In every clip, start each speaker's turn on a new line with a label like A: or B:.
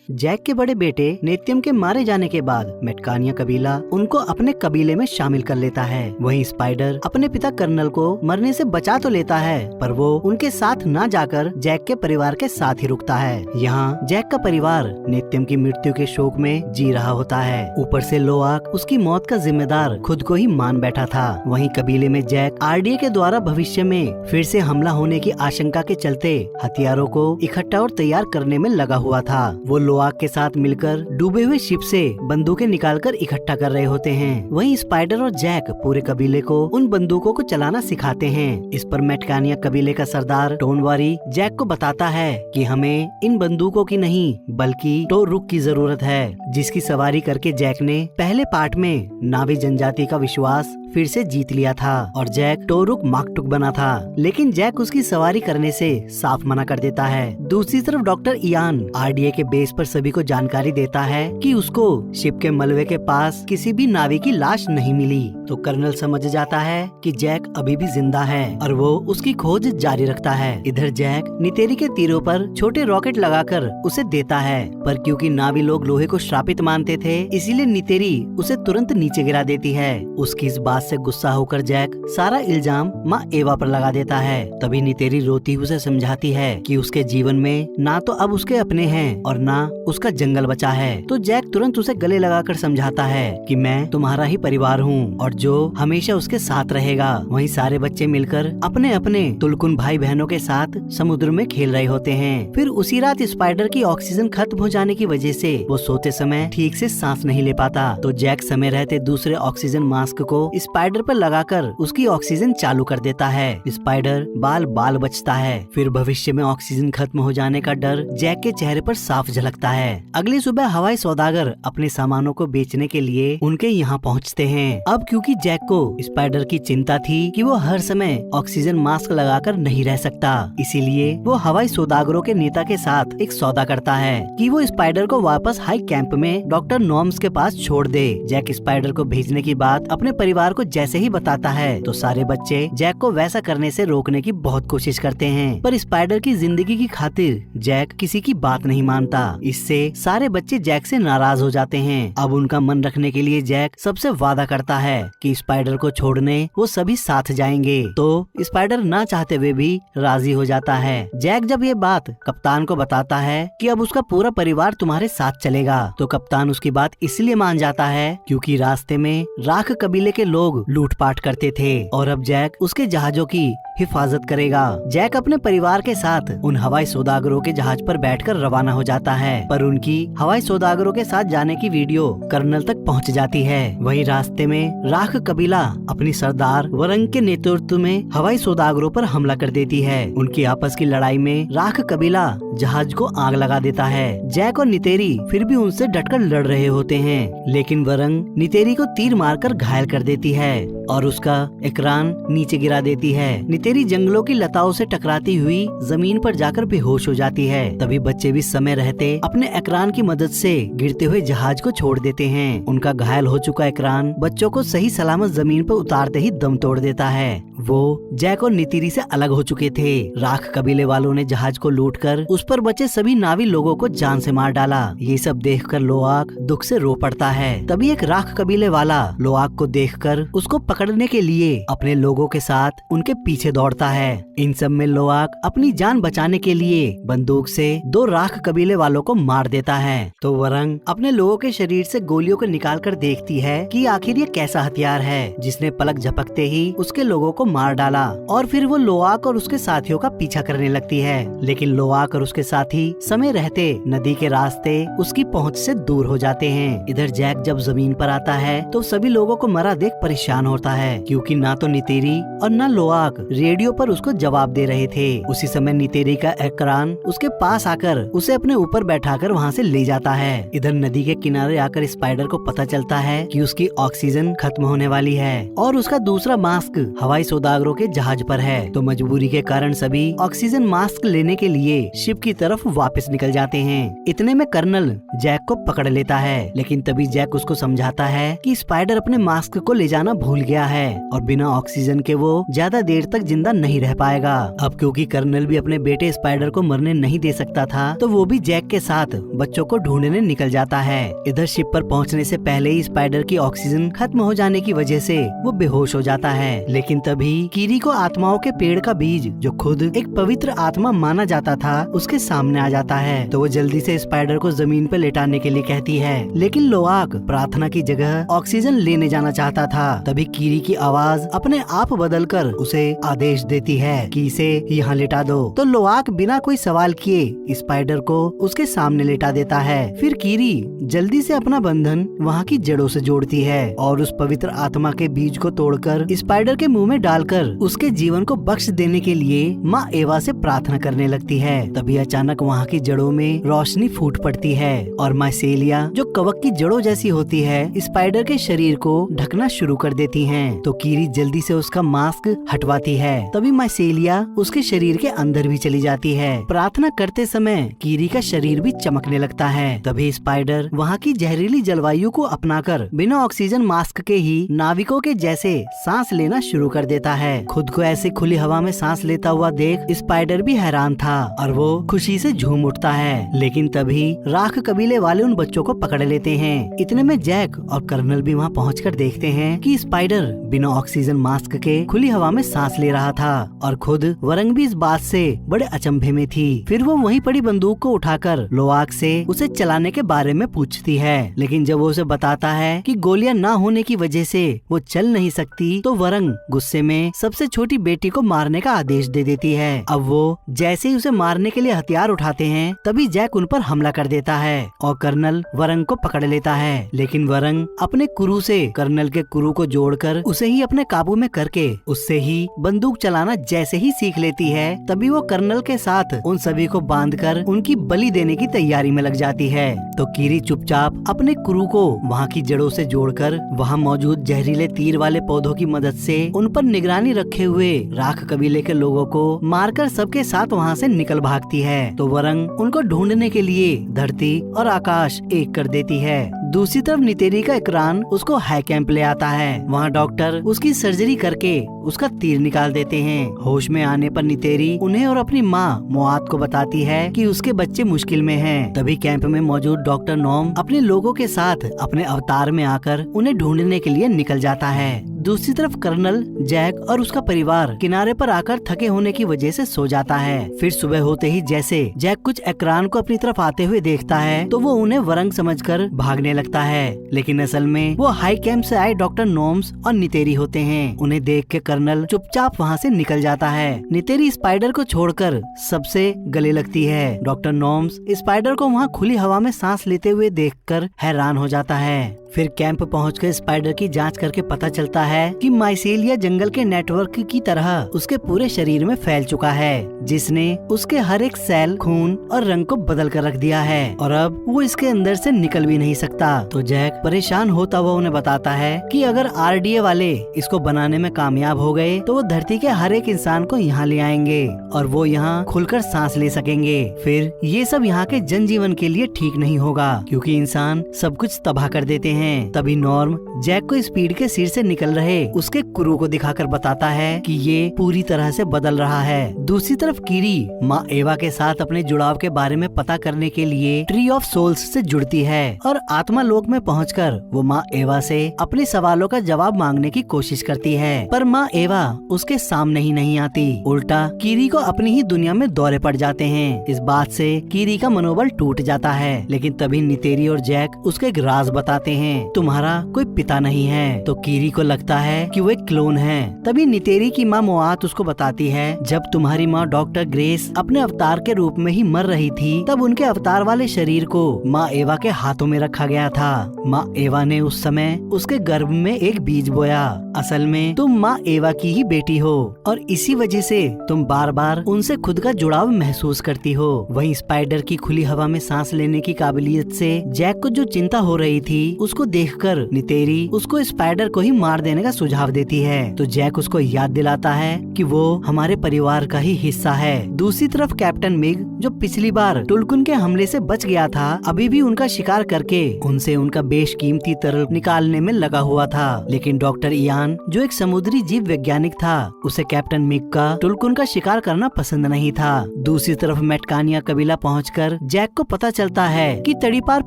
A: Jack के बड़े बेटे नेत्यम के मारे जाने के बाद मेटकानिया कबीला उनको अपने कबीले में शामिल कर लेता है। वहीं स्पाइडर अपने पिता कर्नल को मरने से बचा तो लेता है, पर वो उनके साथ न जाकर जैक के परिवार के साथ ही रुकता है। यहाँ जैक का परिवार नेत्यम की मृत्यु के शोक में जी रहा होता है। ऊपर से लोआक उसकी मौत का जिम्मेदार खुद को ही मान बैठा था। वहीं कबीले में जैक आरडीए के द्वारा भविष्य में फिर से हमला होने की आशंका के चलते हथियारों को इकट्ठा और तैयार करने में लगा हुआ था। वो लोआक के साथ मिलकर डूबे हुए शिप से बंदूकें निकालकर इकट्ठा कर रहे होते हैं। वहीं स्पाइडर और जैक पूरे कबीले को उन बंदूकों को चलाना सिखाते हैं। इस पर मेटकानिया कबीले का सरदार टोनवारी जैक को बताता है कि हमें इन बंदूकों की नहीं बल्कि टोरुक की जरूरत है, जिसकी सवारी करके जैक ने पहले पार्ट में नावी जनजाति का विश्वास फिर से जीत लिया था और जैक टोरुक माकटुक बना था। लेकिन जैक उसकी सवारी करने से साफ मना कर देता है। दूसरी तरफ डॉक्टर इयान आरडीए के बेस पर सभी को जानकारी देता है कि उसको शिप के मलबे के पास किसी भी नावी की लाश नहीं मिली। तो कर्नल समझ जाता है कि जैक अभी भी जिंदा है और वो उसकी खोज जारी रखता है। इधर जैक नितेरी के तीरों पर छोटे रॉकेट लगाकर उसे देता है, पर क्योंकि नावी लोग लोहे को श्रापित मानते थे, इसीलिए नितेरी उसे तुरंत नीचे गिरा देती है। उसकी इस बात से गुस्सा होकर जैक सारा इल्जाम माँ एवा पर लगा देता है। तभी नितेरी रोती उसे समझाती है कि उसके जीवन में ना तो अब उसके अपने हैं और ना उसका जंगल बचा है। तो जैक तुरंत उसे गले लगाकर समझाता है कि मैं तुम्हारा ही परिवार हूँ और जो हमेशा उसके साथ रहेगा। वहीं सारे बच्चे मिलकर अपने अपने तुलकुन भाई बहनों के साथ समुद्र में खेल रहे होते हैं। फिर उसी रात स्पाइडर की ऑक्सीजन खत्म हो जाने की वजह से वो सोते समय ठीक से सांस नहीं ले पाता। तो जैक समय रहते दूसरे ऑक्सीजन मास्क को स्पाइडर पर लगाकर उसकी ऑक्सीजन चालू कर देता है। स्पाइडर बाल बाल बचता है। फिर भविष्य में ऑक्सीजन खत्म हो जाने का डर जैक के चेहरे पर साफ झलकता है। अगली सुबह हवाई सौदागर अपने सामानों को बेचने के लिए उनके यहाँ पहुँचते हैं। अब क्योंकि जैक को स्पाइडर की चिंता थी कि वो हर समय ऑक्सीजन मास्क लगाकर नहीं रह सकता, इसीलिए वो हवाई सौदागरों के नेता के साथ एक सौदा करता है कि वो स्पाइडर को वापस हाई कैंप में डॉक्टर नॉर्म्स के पास छोड़ दे। जैक स्पाइडर को भेजने की बात अपने परिवार को जैसे ही बताता है तो सारे बच्चे जैक को वैसा करने से रोकने की बहुत कोशिश करते हैं, पर स्पाइडर की जिंदगी की खातिर जैक किसी की बात नहीं मानता। इससे सारे बच्चे जैक से नाराज हो जाते हैं। अब उनका मन रखने के लिए जैक सबसे वादा करता है कि स्पाइडर को छोड़ने वो सभी साथ जाएंगे। तो स्पाइडर ना चाहते हुए भी राजी हो जाता है। जैक जब ये बात कप्तान को बताता है कि अब उसका पूरा परिवार तुम्हारे साथ चलेगा, तो कप्तान उसकी बात इसलिए मान जाता है क्योंकि रास्ते में राख कबीले के लोग लूटपाट करते थे और अब जैक उसके जहाजों की हिफाजत करेगा। जैक अपने परिवार के साथ उन हवाई सौदागरों के जहाज पर बैठकर रवाना हो जाता है, पर उनकी हवाई सौदागरों के साथ जाने की वीडियो कर्नल तक पहुंच जाती है। वहीं रास्ते में राख कबीला अपनी सरदार वरंग के नेतृत्व में हवाई सौदागरों पर हमला कर देती है। उनकी आपस की लड़ाई में राख कबीला जहाज को आग लगा देता है। जैक और नितेरी फिर भी उनसे डटकर लड़ रहे होते हैं, लेकिन वरंग नितेरी को तीर मारकर घायल कर देती है और उसका इकरान नीचे गिरा देती है। नितेरी जंगलों की लताओं से टकराती हुई जमीन पर जाकर बेहोश हो जाती है। तभी बच्चे भी समय रहते अपने इकरान की मदद से गिरते हुए जहाज को छोड़ देते हैं। उनका घायल हो चुका इकरान बच्चों को सही सलामत जमीन पर उतारते ही दम तोड़ देता है। वो जैक और नितेरी से अलग हो चुके थे। राख कबीले वालों ने जहाज को लूटकर उस पर बचे सभी नावी लोगों को जान से मार डाला। ये सब देखकर लोआक दुख से रो पड़ता है। तभी एक राख कबीले वाला लोआक को देखकर उसको पकड़ने के लिए अपने लोगों के साथ उनके पीछे दौड़ता है। इन सब में लोआक अपनी जान बचाने के लिए बंदूक से 2 राख कबीले वालों को मार देता है। तो वरंग अपने लोगों के शरीर से गोलियों को निकालकर देखती है कि आखिर ये कैसा हथियार है जिसने पलक झपकते ही उसके लोगों को मार डाला। और फिर वो लोआक और उसके साथियों का पीछा करने लगती है, लेकिन लोआक और उसके साथी समय रहते नदी के रास्ते उसकी पहुंच से दूर हो जाते हैं। इधर जैक जब जमीन पर आता है तो सभी लोगों को मरा देख परेशान होता है, क्योंकि ना तो नितेरी और ना लोआक रेडियो पर उसको जवाब दे रहे थे। उसी समय नितेरी का इकरान उसके पास आकर उसे अपने ऊपर बैठाकर वहाँ से ले जाता है। इधर नदी के किनारे आकर स्पाइडर को पता चलता है कि उसकी ऑक्सीजन खत्म होने वाली है और उसका दूसरा मास्क हवाई सौदागरों के जहाज पर है। तो मजबूरी के कारण सभी ऑक्सीजन मास्क लेने के लिए शिप की तरफ वापस निकल जाते हैं। इतने में कर्नल जैक को पकड़ लेता है, लेकिन तभी जैक उसको समझाता है कि स्पाइडर अपने मास्क को ले जाना भूल गया है और बिना ऑक्सीजन के वो ज्यादा देर तक जिंदा नहीं रह पाएगा। अब क्योंकि कर्नल भी अपने बेटे स्पाइडर को मरने नहीं दे सकता था, तो वो भी जैक के साथ बच्चों को ढूंढने निकल जाता है। इधर शिप पर पहुंचने से पहले ही स्पाइडर की ऑक्सीजन खत्म हो जाने की वजह से वो बेहोश हो जाता है। लेकिन तभी कीरी को आत्माओं के पेड़ का बीज, जो खुद एक पवित्र आत्मा माना जाता था, उसके सामने आ जाता है। तो वो जल्दी से स्पाइडर को जमीन पर लेटाने के लिए कहती है, लेकिन लोआक प्रार्थना की जगह ऑक्सीजन लेने जाना चाहता था। तभी कीरी की आवाज अपने आप बदलकर उसे आदेश देती है कि इसे यहाँ लेटा दो। तो लोआक बिना कोई सवाल किए स्पाइडर को उसके सामने लेटा देता है। फिर कीरी जल्दी से अपना बंधन वहाँ की जड़ों से जोड़ती है और उस पवित्र आत्मा के बीज को तोड़कर स्पाइडर के मुंह में डालकर उसके जीवन को बख्श देने के लिए माँ एवा से प्रार्थना करने लगती है। तभी अचानक वहाँ की जड़ों में रोशनी फूट पड़ती है और माइसेलिया, जो कवक की जड़ों जैसी होती है, स्पाइडर के शरीर को ढकना शुरू कर देती हैं। तो कीरी जल्दी से उसका मास्क हटवाती है। तभी माइसेलिया उसके शरीर के अंदर भी चली जाती है। प्रार्थना करते समय कीरी का शरीर भी चमकने लगता है। तभी स्पाइडर वहाँ की जहरीली जलवायु को अपनाकर बिना ऑक्सीजन मास्क के ही नाविकों के जैसे सांस लेना शुरू कर देता है। खुद को ऐसे खुली हवा में सांस लेता हुआ देख स्पाइडर भी हैरान था और वो खुशी से झूम उठता है। लेकिन तभी राख कबीले वाले उन बच्चों को पकड़ लेते हैं। इतने में जैक और कर्नल भी वहाँ पहुंचकर देखते हैं कि स्पाइडर बिना ऑक्सीजन मास्क के खुली हवा में सांस ले रहा था और खुद वरंग भी इस बात से बड़े अचंभे में थी। फिर वो वहीं पड़ी बंदूक को उठाकर लोआक से उसे चलाने के बारे में पूछती है। लेकिन जब वो उसे बताता है कि गोलियां ना होने की वजह से वो चल नहीं सकती, तो वरंग गुस्से में सबसे छोटी बेटी को मारने का आदेश दे देती है। अब वो जैसे ही उसे मारने के लिए हथियार उठाते हैं, तभी जैक उन पर हमला कर देता है और कर्नल वरंग को पकड़ लेता है। लेकिन वरंग अपने कुरू से कर्नल के कुरू को जोड़कर उसे ही अपने काबू में करके उससे ही बंदूक चलाना जैसे ही सीख लेती है, तभी वो कर्नल के साथ उन सभी को बांधकर उनकी बलि देने की तैयारी में लग जाती है। तो कीरी चुपचाप अपने कुरू को वहाँ की जड़ों से जोड़कर वहाँ मौजूद जहरीले तीर वाले पौधों की मदद से उन पर निगरानी रखे हुए राख कबीले के लोगों को मारकर सबके साथ वहाँ से निकल भागती है। तो वरंग उनको ढूंढने के लिए धरती और आकाश एक कर देती है। दूसरी तरफ नितेरी का इकरान उसको हाई कैंप ले आता है। वहाँ डॉक्टर उसकी सर्जरी करके उसका तीर निकाल देते हैं। होश में आने पर नितेरी उन्हें और अपनी माँ मुआत को बताती है कि उसके बच्चे मुश्किल में हैं। तभी कैंप में मौजूद डॉक्टर नोम अपने लोगों के साथ अपने अवतार में आकर उन्हें ढूंढने के लिए निकल जाता है। दूसरी तरफ कर्नल, जैक और उसका परिवार किनारे पर आकर थके होने की वजह से सो जाता है। फिर सुबह होते ही जैसे जैक कुछ एक्रान को अपनी तरफ आते हुए देखता है, तो वो उन्हें वरंग समझकर भागने लगता है। लेकिन असल में वो हाई कैंप से आए डॉक्टर नोम्स और नितेरी होते हैं। उन्हें देख के कर्नल चुपचाप वहाँ से निकल जाता है। नितेरी स्पाइडर को छोड़कर सबसे गले लगती है। डॉक्टर नोम्स स्पाइडर को वहाँ खुली हवा में सांस लेते हुए देखकर हैरान हो जाता है। फिर कैंप पहुंचकर स्पाइडर की जांच करके पता चलता है कि माइसेलिया जंगल के नेटवर्क की तरह उसके पूरे शरीर में फैल चुका है, जिसने उसके हर एक सेल, खून और रंग को बदल कर रख दिया है और अब वो इसके अंदर से निकल भी नहीं सकता। तो जैक परेशान होता हुआ उन्हें बताता है कि अगर आरडीए वाले इसको बनाने में कामयाब हो गए, तो वो धरती के हर एक इंसान को यहाँ ले आएंगे और वो यहाँ खुलकर सांस ले सकेंगे। फिर ये सब यहाँ के जनजीवन के लिए ठीक नहीं होगा, क्योंकि इंसान सब कुछ तबाह कर देते हैं। तभी नॉर्म जैक को स्पीड के सिर से निकल रहे उसके कुरू को दिखाकर बताता है कि ये पूरी तरह से बदल रहा है। दूसरी तरफ कीरी माँ एवा के साथ अपने जुड़ाव के बारे में पता करने के लिए ट्री ऑफ सोल्स से जुड़ती है और आत्मा लोक में पहुंचकर वो माँ एवा से अपने सवालों का जवाब मांगने की कोशिश करती है, पर माँ एवा उसके सामने ही नहीं आती। उल्टा कीरी को अपनी ही दुनिया में दौरे पड़ जाते हैं। इस बात से कीरी का मनोबल टूट जाता है। लेकिन तभी नितेरी और जैक उसके एक राज बताते हैं, तुम्हारा कोई पिता नहीं है। तो कीरी को लगता है कि वो एक क्लोन है। तभी नितेरी की माँ मुआत उसको बताती है, जब तुम्हारी माँ डॉक्टर ग्रेस अपने अवतार के रूप में ही मर रही थी, तब उनके अवतार वाले शरीर को माँ एवा के हाथों में रखा गया था। माँ एवा ने उस समय उसके गर्भ में एक बीज बोया। असल में तुम माँ एवा की ही बेटी हो और इसी वजह से तुम बार बार उनसे खुद का जुड़ाव महसूस करती हो। वहीं स्पाइडर की खुली हवा में सांस लेने की काबिलियत से जैक को जो चिंता हो रही थी, उसको को देखकर नितेरी उसको स्पाइडर को ही मार देने का सुझाव देती है। तो जैक उसको याद दिलाता है कि वो हमारे परिवार का ही हिस्सा है। दूसरी तरफ कैप्टन मिग, जो पिछली बार टुलकुन के हमले से बच गया था, अभी भी उनका शिकार करके उनसे उनका बेशकीमती तरल निकालने में लगा हुआ था। लेकिन डॉक्टर इयान, जो एक समुद्री जीव वैज्ञानिक था, उसे कैप्टन मिग का टुलकुन का शिकार करना पसंद नहीं था। दूसरी तरफ मेटकानिया कबीला पहुंचकर जैक को पता चलता है कि तड़ीपार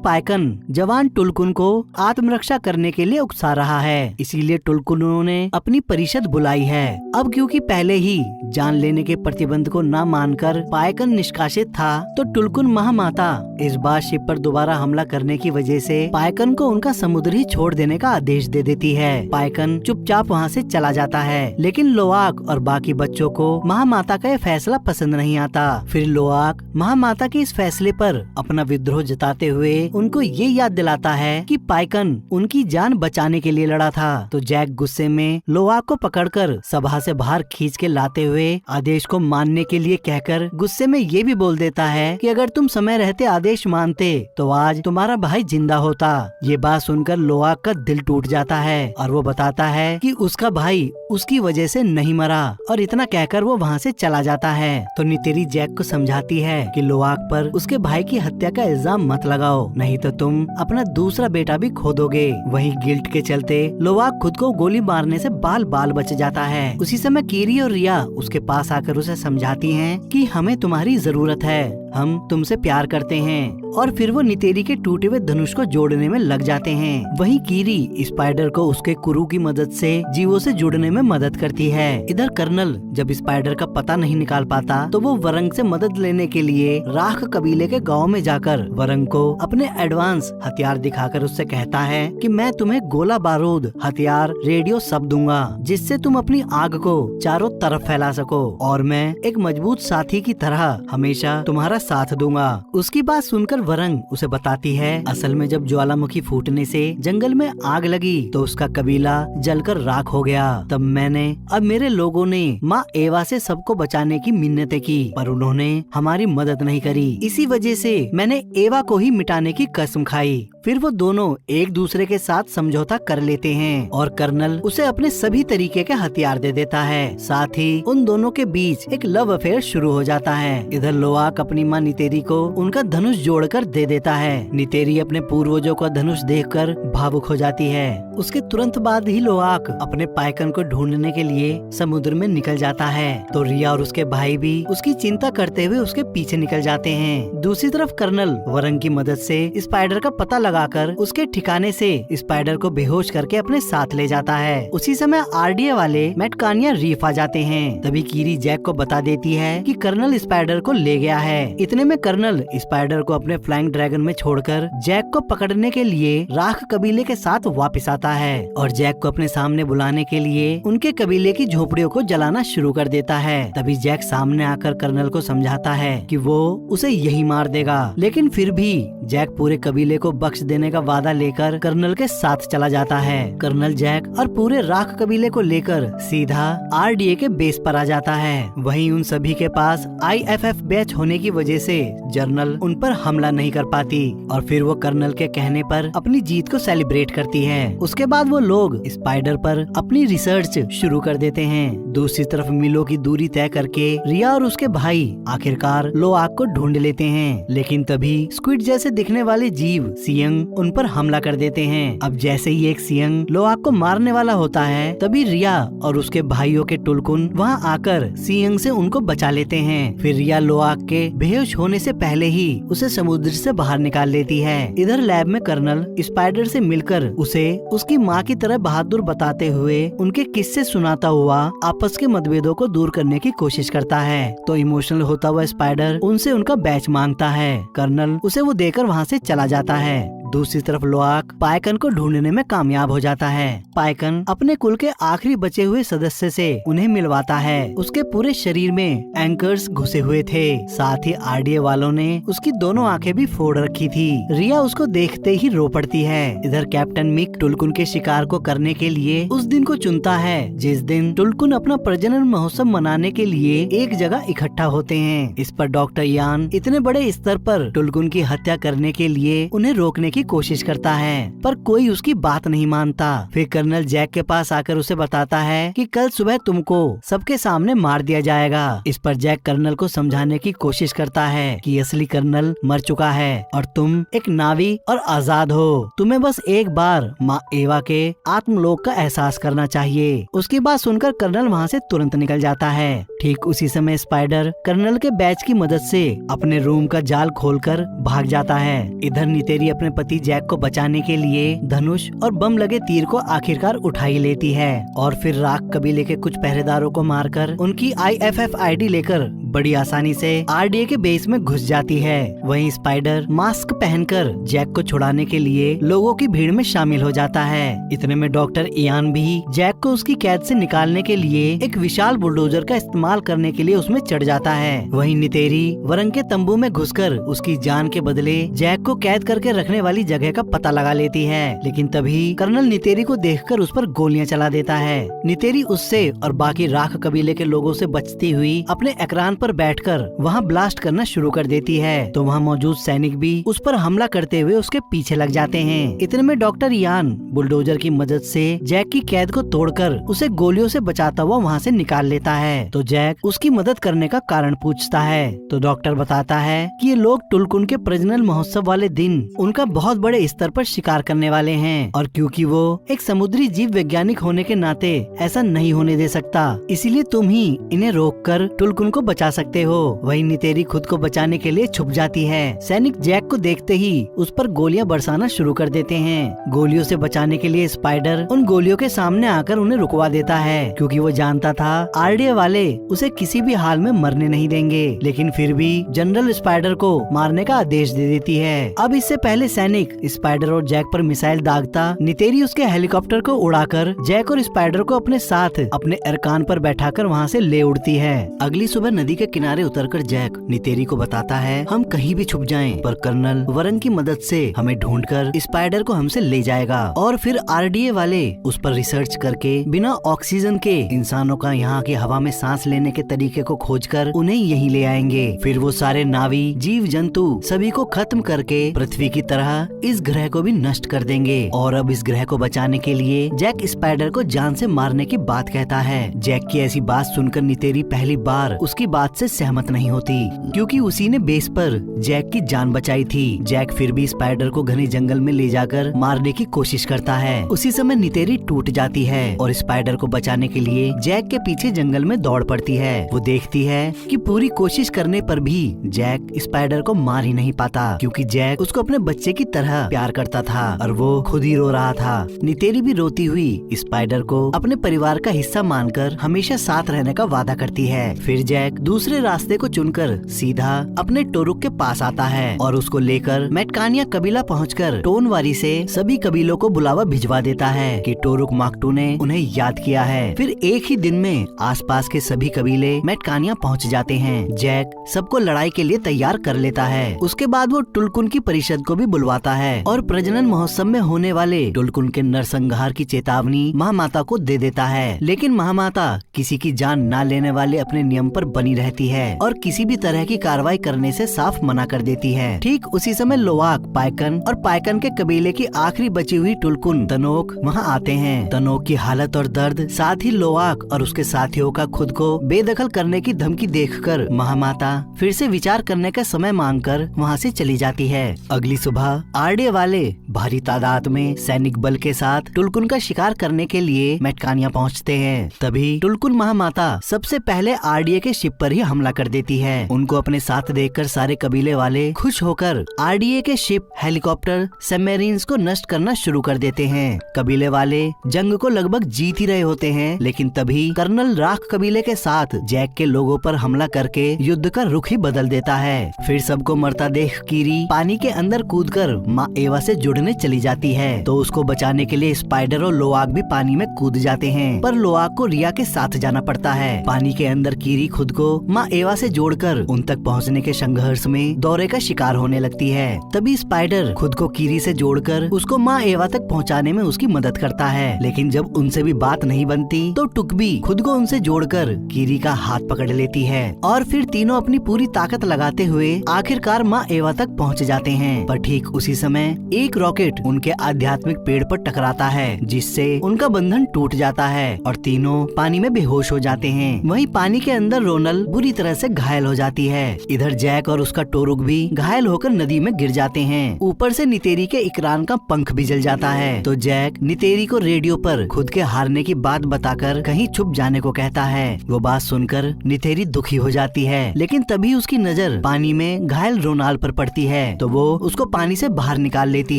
A: पाइकन जवान टुलकुन को आत्मरक्षा करने के लिए उकसा रहा है। इसीलिए टुलकुनों ने अपनी परिषद बुलाई है। अब क्योंकि पहले ही जान लेने के प्रतिबंध को न मानकर पाइकन निष्कासित था, तो टुलकुन महामाता इस बार शिप पर दोबारा हमला करने की वजह से पाइकन को उनका समुद्र ही छोड़ देने का आदेश दे देती है। पाइकन चुपचाप वहाँ से चला जाता है। लेकिन लोआक और बाकी बच्चों को महामाता का यह फैसला पसंद नहीं आता। फिर लोआक महामाता के इस फैसले पर अपना विद्रोह जताते हुए उनको ये याद दिलाता है कि पाइकन उनकी जान बचाने के लिए लड़ा था। तो जैक गुस्से में लोआक को पकड़कर सभा से बाहर खींच के लाते हुए आदेश को मानने के लिए कहकर गुस्से में ये भी बोल देता है कि अगर तुम समय रहते आदेश मानते तो आज तुम्हारा भाई जिंदा होता। ये बात सुनकर लोआक का दिल टूट जाता है और वो बताता है कि उसका भाई उसकी वजह से नहीं मरा, और इतना कहकर वो वहाँ से चला जाता है। तो नितेरी जैक को समझाती है कि लोआक पर उसके भाई की हत्या का इल्जाम मत लगाओ, नहीं तो तुम अपना दूसरा बेटा भी खो दोगे। वहीं गिल्ट के चलते लोआक खुद को गोली मारने से बाल बाल बच जाता है। उसी समय कीरी और रिया उसके पास आकर उसे समझाती हैं कि हमें तुम्हारी जरूरत है, हम तुमसे प्यार करते हैं। और फिर वो नितेरी के टूटे हुए धनुष को जोड़ने में लग जाते हैं। वहीं कीरी स्पाइडर को उसके कुरु की मदद से जीवों से जुड़ने में मदद करती है। इधर कर्नल जब स्पाइडर का पता नहीं निकाल पाता, तो वो वरंग से मदद लेने के लिए राख कबीले के गांव में जाकर वरंग को अपने एडवांस हथियार दिखाकर उससे कहता है कि मैं तुम्हें गोला बारूद, हथियार, रेडियो सब दूंगा, जिससे तुम अपनी आग को चारों तरफ फैला सको, और मैं एक मजबूत साथी की तरह हमेशा तुम्हारा साथ दूंगा। उसकी बात सुनकर वरंग उसे बताती है, असल में जब ज्वालामुखी फूटने से जंगल में आग लगी तो उसका कबीला जलकर राख हो गया। तब मैंने और मेरे लोगों ने माँ एवा से सबको बचाने की मिन्नतें की, पर उन्होंने हमारी मदद नहीं करी। इसी वजह से मैंने एवा को ही मिटाने की कसम खाई। फिर वो दोनों एक दूसरे के साथ समझौता कर लेते हैं और कर्नल उसे अपने सभी तरीके के हथियार दे देता है। साथ ही उन दोनों के बीच एक लव अफेयर शुरू हो जाता है। इधर लोआक अपनी माँ नितेरी को उनका धनुष जोड़कर दे देता है। नितेरी अपने पूर्वजों का धनुष देखकर भावुक हो जाती है। उसके तुरंत बाद ही लोआक अपने पाइकन को ढूंढने के लिए समुद्र में निकल जाता है। तो रिया और उसके भाई भी उसकी चिंता करते हुए उसके पीछे निकल जाते हैं। दूसरी तरफ कर्नल वरंग की मदद से स्पाइडर का पता लगाकर उसके ठिकाने से स्पाइडर को बेहोश करके अपने साथ ले जाता है। उसी समय आरडीए वाले मेटकानिया रीफ आ जाते हैं। तभी कीरी जैक को बता देती है कि कर्नल स्पाइडर को ले गया है। इतने में कर्नल स्पाइडर को अपने फ्लाइंग ड्रैगन में छोड़कर जैक को पकड़ने के लिए राख कबीले के साथ वापस आता है और जैक को अपने सामने बुलाने के लिए उनके कबीले की झोपड़ियों को जलाना शुरू कर देता है। तभी जैक सामने आकर कर्नल को समझाता है कि वो उसे यही मार देगा, लेकिन फिर भी जैक पूरे कबीले को बख्श देने का वादा लेकर कर्नल के साथ चला जाता है। कर्नल जैक और पूरे राख कबीले को लेकर सीधा आरडीए के बेस पर आ जाता है। वहीं उन सभी के पास IFF बैच होने की वजह से जर्नल उन पर हमला नहीं कर पाती और फिर वो कर्नल के कहने पर अपनी जीत को सेलिब्रेट करती है। उसके बाद वो लोग स्पाइडर पर अपनी रिसर्च शुरू कर देते हैं। दूसरी तरफ मीलों की दूरी तय करके रिया और उसके भाई आखिरकार लोआक को ढूंढ लेते हैं, लेकिन तभी स्क्विड जैसे दिखने वाले जीव सियंग उन पर हमला कर देते हैं। अब जैसे ही एक सियंग लोआक को मारने वाला होता है, तभी रिया और उसके भाइयों के टुलकुन वहाँ आकर सियंग से उनको बचा लेते हैं। फिर रिया लोआक के बेहोश होने से पहले ही उसे समुद्र से बाहर निकाल लेती है। इधर लैब में कर्नल स्पाइडर से मिलकर उसे उसकी माँ की तरह बहादुर बताते हुए उनके किस्से सुनाता हुआ आपस के मतभेदों को दूर करने की कोशिश करता है। तो इमोशनल होता हुआ स्पाइडर उनसे उनका बैच मांगता है। कर्नल उसे वो देकर वहाँ से चला जाता है। दूसरी तरफ लोआक पाइकन को ढूंढने में कामयाब हो जाता है। पाइकन अपने कुल के आखिरी बचे हुए सदस्य से उन्हें मिलवाता है। उसके पूरे शरीर में एंकर्स घुसे हुए थे। साथ ही आरडीए वालों ने उसकी दोनों आंखें भी फोड़ रखी थी। रिया उसको देखते ही रो पड़ती है। इधर कैप्टन मिक टुलकुन के शिकार को करने के लिए उस दिन को चुनता है जिस दिन टुलकुन अपना प्रजनन महोत्सव मनाने के लिए एक जगह इकट्ठा होते हैं। इस पर डॉक्टर यान इतने बड़े स्तर पर टुलकुन की हत्या करने के लिए उन्हें रोकने की कोशिश करता है, पर कोई उसकी बात नहीं मानता। फिर कर्नल जैक के पास आकर उसे बताता है कि कल सुबह तुमको सबके सामने मार दिया जाएगा। इस पर जैक कर्नल को समझाने की कोशिश करता है कि असली कर्नल मर चुका है और तुम एक नावी और आजाद हो। तुम्हें बस एक बार माँ एवा के आत्मलोक का एहसास करना चाहिए। उसकी बात सुनकर कर्नल वहाँ से तुरंत निकल जाता है। ठीक उसी समय स्पाइडर कर्नल के बैच की मदद से अपने रूम का जाल खोलकर भाग जाता है। इधर नितेरी अपने पति जैक को बचाने के लिए धनुष और बम लगे तीर को आखिरकार उठा ही लेती है और फिर राख कबीले के कुछ पहरेदारों को मारकर उनकी IFF ID लेकर बड़ी आसानी से RDA के बेस में घुस जाती है। वहीं स्पाइडर मास्क पहनकर जैक को छुड़ाने के लिए लोगों की भीड़ में शामिल हो जाता है। इतने में डॉक्टर इयान भी जैक को उसकी कैद से निकालने के लिए एक विशाल बुलडोजर का इस्तेमाल करने के लिए उसमें चढ़ जाता है। वहीं नितेरी वरंग के तंबू में घुसकर उसकी जान के बदले जैक को कैद करके रखने वाली जगह का पता लगा लेती है, लेकिन तभी कर्नल नितेरी को देखकर उस पर गोलियां चला देता है। नितेरी उससे और बाकी राख कबीले के लोगों से बचती हुई अपने एकरान पर बैठकर वहां ब्लास्ट करना शुरू कर देती है, तो वहां मौजूद सैनिक भी उस पर हमला करते हुए उसके पीछे लग जाते हैं। इतने में डॉक्टर इयान बुलडोजर की मदद से जैक की कैद को तोड़कर उसे गोलियों से बचाता हुआ वहां से निकाल लेता है। तो जैक उसकी मदद करने का कारण पूछता है, तो डॉक्टर बताता है कि ये लोग टुलकुन के प्रजनन महोत्सव वाले दिन उनका बहुत बड़े स्तर पर शिकार करने वाले हैं और क्योंकि वो एक समुद्री जीव वैज्ञानिक होने के नाते ऐसा नहीं होने दे सकता, इसीलिए तुम ही इन्हें रोककर टुलकुन को बचा सकते हो। वहीं नितेरी खुद को बचाने के लिए छुप जाती है। सैनिक जैक को देखते ही उस पर गोलियां बरसाना शुरू कर देते हैं। गोलियों से बचाने के लिए स्पाइडर उन गोलियों के सामने आकर उन्हें रुकवा देता है, क्योंकि वो जानता था RDA वाले उसे किसी भी हाल में मरने नहीं देंगे। लेकिन फिर भी जनरल स्पाइडर को मारने का आदेश दे देती है। अब इससे पहले सैनिक स्पाइडर और जैक पर मिसाइल दागता नितेरी उसके हेलीकॉप्टर को उड़ाकर जैक और स्पाइडर को अपने साथ अपने अरकान पर बैठाकर वहाँ से ले उड़ती है। अगली सुबह नदी के किनारे उतरकर जैक नितेरी को बताता है, हम कहीं भी छुप जाएं, पर कर्नल वरंग की मदद से हमें ढूंढकर स्पाइडर को हमसे ले जाएगा और फिर RDA वाले उस पर रिसर्च करके बिना ऑक्सीजन के इंसानों का यहाँ की हवा में सांस लेने के तरीके को खोजकर उन्हें यहीं ले आएंगे। फिर वो सारे नावी जीव जंतु सभी को खत्म करके पृथ्वी की तरह इस ग्रह को भी नष्ट कर देंगे। और अब इस ग्रह को बचाने के लिए जैक स्पाइडर को जान से मारने की बात कहता है। जैक की ऐसी बात सुनकर नितेरी पहली बार उसकी बात से सहमत नहीं होती, क्योंकि उसी ने बेस पर जैक की जान बचाई थी। जैक फिर भी स्पाइडर को घने जंगल में ले जाकर मारने की कोशिश करता है। उसी समय नितेरी टूट जाती है और स्पाइडर को बचाने के लिए जैक के पीछे जंगल में दौड़ पड़ती है। वो देखती है कि पूरी कोशिश करने पर भी जैक स्पाइडर को मार ही नहीं पाता, क्योंकि जैक उसको अपने बच्चे की तरह प्यार करता था और वो खुद ही रो रहा था। नितेरी भी रोती हुई स्पाइडर को अपने परिवार का हिस्सा मानकर हमेशा साथ रहने का वादा करती है। फिर जैक दूसरे रास्ते को चुनकर सीधा अपने टोरुक के पास आता है और उसको लेकर मेटकानिया कबीला पहुंचकर टोनवारी से सभी कबीलों को बुलावा भिजवा देता है कि टोरुक माक्टू ने उन्हें याद किया है। फिर एक ही दिन में आसपास के सभी कबीले मेटकानिया पहुंच जाते हैं। जैक सबको लड़ाई के लिए तैयार कर लेता है। उसके बाद वो टुलकुन की परिषद को भी बुलवाता है और प्रजनन महोत्सव में होने वाले टुलकुन के नरसंहार की चेतावनी महामाता को दे देता है। लेकिन महामाता किसी की जान न लेने वाले अपने नियम पर बनी रहती है और किसी भी तरह की कार्रवाई करने से साफ मना कर देती है। ठीक उसी समय लोवाक, पाइकन और पाइकन के कबीले की आखिरी बची हुई टुलकुन तनोक वहाँ आते हैं। तनोक की हालत और दर्द, साथ ही लोवाक और उसके साथियों का खुद को बेदखल करने की धमकी देखकर महामाता फिर से विचार करने का समय मांगकर वहाँ से चली जाती है। अगली सुबह RDA वाले भारी तादाद में सैनिक बल के साथ टुलकुन का शिकार करने के लिए मेटकानिया पहुँचते हैं। तभी टुलकुन महामाता सबसे पहले RDA के शिप पर ही हमला कर देती है। उनको अपने साथ देखकर सारे कबीले वाले खुश होकर RDA के शिप, हेलीकॉप्टर, सबमरीन्स को नष्ट करना शुरू कर देते हैं। कबीले वाले जंग को लगभग जीत ही रहे होते हैं, लेकिन तभी कर्नल राख कबीले के साथ जैक के लोगों पर हमला करके युद्ध का रुख ही बदल देता है। फिर सबको मरता देख कीरी पानी के अंदर कूदकर माँ एवा से जुड़ने चली जाती है, तो उसको बचाने के लिए स्पाइडर और लोआक भी पानी में कूद जाते हैं, पर लोआक को रिया के साथ जाना पड़ता है। पानी के अंदर कीरी खुद को माँ एवा से जोड़कर उन तक पहुँचने के संघर्ष में दौरे का शिकार होने लगती है। तभी स्पाइडर खुद को कीरी से जोड़कर उसको माँ एवा तक पहुँचाने में उसकी मदद करता है। लेकिन जब उनसे भी बात नहीं बनती तो टुक भी खुद को उनसे जोड़कर कीरी का हाथ पकड़ लेती है और फिर तीनों अपनी पूरी ताकत लगाते हुए आखिरकार माँ एवा तक पहुँच जाते हैं। पर ठीक उसी समय एक रॉकेट उनके आध्यात्मिक पेड़ पर टकराता है, जिससे उनका बंधन टूट जाता है और तीनों पानी में बेहोश हो जाते हैं। वहीं पानी के अंदर रोनल बुरी तरह से घायल हो जाती है। इधर जैक और उसका टोरुक भी घायल होकर नदी में गिर जाते हैं। ऊपर से नितेरी के इकरान का पंख भी जल जाता है। तो जैक नितेरी को रेडियो पर खुद के हारने की बात बताकर कहीं छुप जाने को कहता है। वो बात सुनकर नितेरी दुखी हो जाती है, लेकिन तभी उसकी नजर पानी में घायल रोनाल पर पड़ती है तो वो उसको पानी से बाहर निकाल लेती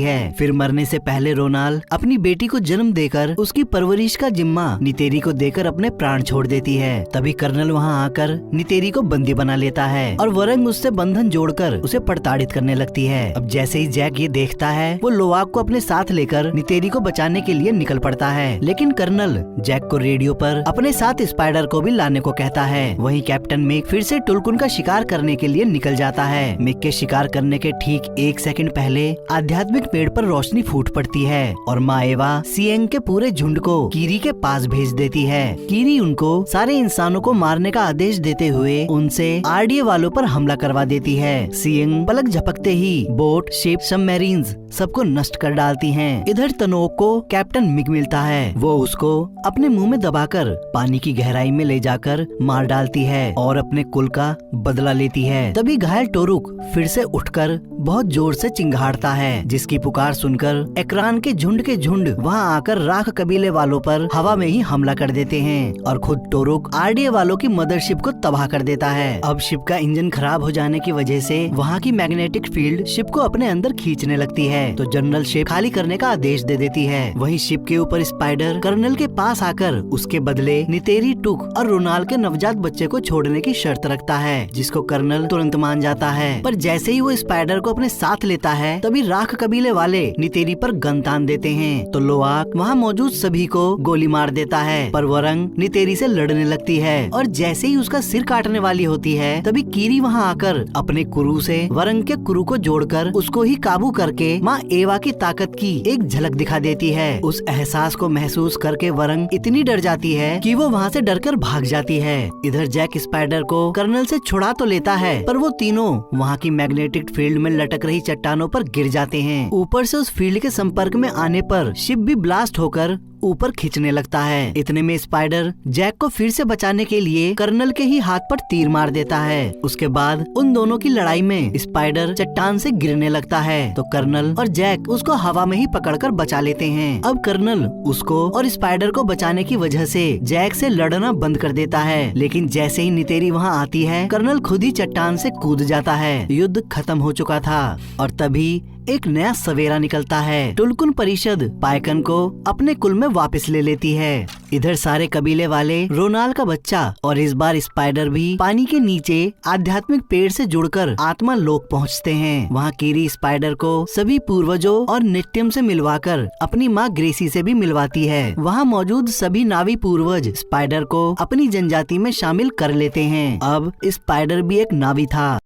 A: है। फिर मरने से पहले रोनाल अपनी बेटी को जन्म देकर उसकी परवरिश का जिम्मा नितेरी को देकर अपने प्राण छोड़ देती है। तभी कर्नल वहाँ आकर नितेरी को बंदी बना लेता है और वरंग उससे बंधन जोड़कर उसे प्रताड़ित करने लगती है। अब जैसे ही जैक ये देखता है वो लोवाक को अपने साथ लेकर नितेरी को बचाने के लिए निकल पड़ता है। लेकिन कर्नल जैक को रेडियो पर अपने साथ स्पाइडर को भी लाने को कहता है। वहीं कैप्टन मिक फिर से टुलकुन का शिकार करने के लिए निकल जाता है। मिक के शिकार करने के ठीक 1 सेकंड पहले आध्यात्मिक पेड़ पर रोशनी फूट पड़ती है और माँ एवा सिएंग के पूरे झुंड को कीरी के पास भेज देती है। कीरी उनको सारे इंसानों को मारने का आदेश देते हुए उनसे आरडीए वालों पर हमला करवा देती है। सिएंग पलक झपकते ही बोट, शिप, सबमरीन्स सबको नष्ट कर डालती हैं। इधर तनोक को कैप्टन मिक मिलता है। वो उसको अपने मुंह में दबाकर पानी की गहराई में ले जाकर मार डालती है और अपने कुल का बदला लेती है। तभी घायल टोरुक फिर से उठकर बहुत जोर से चिंगाड़ता है, जिसकी पुकार सुनकर एकरान के झुंड वहां आकर राख कबीले वालों पर हवा में ही हमला कर देते हैं और खुद टोरुक आरडीए वालों की मदरशिप को तबाह कर देता है। अब शिप का इंजन खराब हो जाने की वजह से वहाँ की मैग्नेटिक फील्ड शिप को अपने अंदर खींचने लगती है तो जनरल शिप खाली करने का आदेश दे देती है। वहीं शिप के ऊपर स्पाइडर कर्नल के पास आकर उसके बदले नितेरी, टुक और रोनाल के नवजात बच्चे को छोड़ने की शर्त रखता है, जिसको कर्नल तुरंत मान जाता है। पर जैसे ही वो स्पाइडर को अपने साथ लेता है तभी राख कबीले वाले नितेरी पर गन तान देते हैं तो लोवाक वहाँ मौजूद सभी को गोली मार देता है। पर वरंग नितेरी से लड़ने लगती है और जैसे ही उसका सिर काटने वाली होती है तभी कीरी वहाँ आकर अपने कुरु से वरंग के कुरु को जोड़कर उसको ही काबू करके माँ एवा की ताकत की एक झलक दिखा देती है। उस एहसास को महसूस करके वरंग इतनी डर जाती है कि वो वहाँ से डरकर भाग जाती है। इधर जैक स्पाइडर को कर्नल से छुड़ा तो लेता है पर वो तीनों वहाँ की मैग्नेटिक फील्ड में लटक रही चट्टानों पर गिर जाते हैं। ऊपर से उस फील्ड के संपर्क में आने पर शिप भी ब्लास्ट होकर ऊपर खींचने लगता है। इतने में स्पाइडर जैक को फिर से बचाने के लिए कर्नल के ही हाथ पर तीर मार देता है। उसके बाद उन दोनों की लड़ाई में स्पाइडर चट्टान से गिरने लगता है तो कर्नल और जैक उसको हवा में ही पकड़कर बचा लेते हैं। अब कर्नल उसको और स्पाइडर को बचाने की वजह से जैक से लड़ना बंद कर देता है, लेकिन जैसे ही नितेरी वहाँ आती है कर्नल खुद ही चट्टान से कूद जाता है। युद्ध खत्म हो चुका था और तभी एक नया सवेरा निकलता है। टुलकुन परिषद पायकन को अपने कुल में वापस ले लेती है। इधर सारे कबीले वाले रोनाल का बच्चा और इस बार स्पाइडर भी पानी के नीचे आध्यात्मिक पेड़ से जुड़कर आत्मा लोक पहुंचते हैं। वहां कीरी स्पाइडर को सभी पूर्वजों और नित्यम से मिलवाकर अपनी माँ ग्रेसी से भी मिलवाती है। वहां मौजूद सभी नावी पूर्वज स्पाइडर को अपनी जनजाति में शामिल कर लेते हैं। अब स्पाइडर भी एक नावी था।